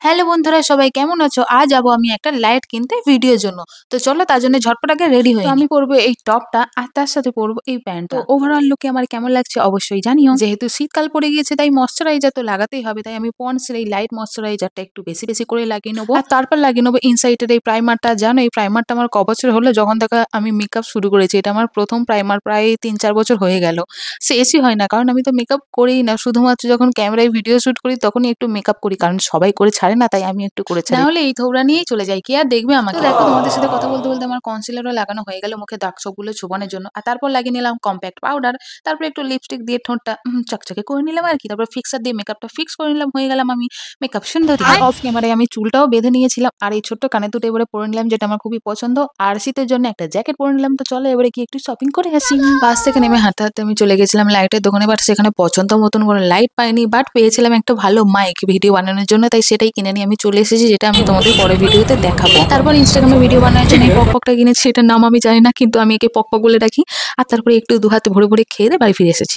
Hello বন্ধুরা, সবাই কেমন আছো? আজ যাবো আমি একটা লাইট কিনতে ভিডিওর জন্য। তো চলো তার জন্য ঝটপট আগে রেডি হই। আমি পরবো এই টপটা আর তার সাথে পরবো এই প্যান্টটা। তো ওভারঅল লুকে আমার কেমন লাগছে অবশ্যই জানিও। যেহেতু শীতকাল পড়ে গিয়েছে তাই ময়শ্চারাইজার তো লাগাতেই হবে, তাই আমি পন্ডসের এই লাইট ময়শ্চারাইজারটা একটু বেশি বেশি করে লাগিয়ে নেবো। আর তারপর লাগিয়ে নেবো ইনসাইটের এই প্রাইমারটা। জানো এই প্রাইমারটা আমার ক বছর হলো যখন থেকে আমি মেকআপ শুরু করেছি। এটা আমার প্রথম প্রাইমার, প্রায় 3-4 বছর হয়ে গেল। শেষই হয় না, কারণ আমি তো মেকআপ করিই না, শুধুমাত্র যখন ক্যামেরায় ভিডিও শুট করি তখনই একটু মেকআপ করি, কারণ সবাই করে ছাড়ে না, তাই আমি একটু করে ছাড়ি। নাহলে এই থোবড়া নিয়েই চলে যাই, কি আর দেখবে আমাকে। তো দেখো তোমাদের সাথে কথা বলতে বলতে আমার কনসিলারও লাগানো হয়ে গেল মুখে দাগ সবগুলো ছুপানোর জন্য। আর তারপর লাগিয়ে নিলাম কম্প্যাক্ট পাউডার, তারপর একটু লিপস্টিক দিয়ে ঠোঁটটা চকচকে করে নিলাম আর কি। তারপর ফিক্সার দিয়ে মেকআপটা ফিক্স করে নিলাম, হয়ে গেলাম আমি মেকআপ সুন্দরী। আর অফ ক্যামেরায় আমি চুলটাও বেঁধে নিয়েছিলাম, আর এই ছোট্ট কানে দুটো এবারে পরে নিলাম, যেটা আমার খুবই পছন্দ। আর শীতের জন্য একটা জ্যাকেট পরে নিলাম। তো চলো এবারে কি একটু শপিং করে আসি। বাস থেকে নেমে হাঁটতে হাঁটতে আমি চলে গেছিলাম লাইটের দোকানে, বাট সেখানে পছন্দ মতন কোনো লাইট পাইনি, বাট পেয়েছিলাম একটা ভালো মাইক ভিডিও বানানোর জন্য, তাই সেটাই কিনে নিয়ে আমি চলে এসেছি, যেটা আমি তোমাদের পরে ভিডিওতে দেখাবো। তারপর ইনস্টাগ্রামে ভিডিও বানানোর জন্য এই পকপকটা কিনেছি, এটার নাম আমি জানি না, কিন্তু আমি একে পকপক বলে রাখি। আর তারপরে একটু দু হাতে ভরে ভরে খেয়ে দিয়ে বাড়ি ফিরে এসেছি।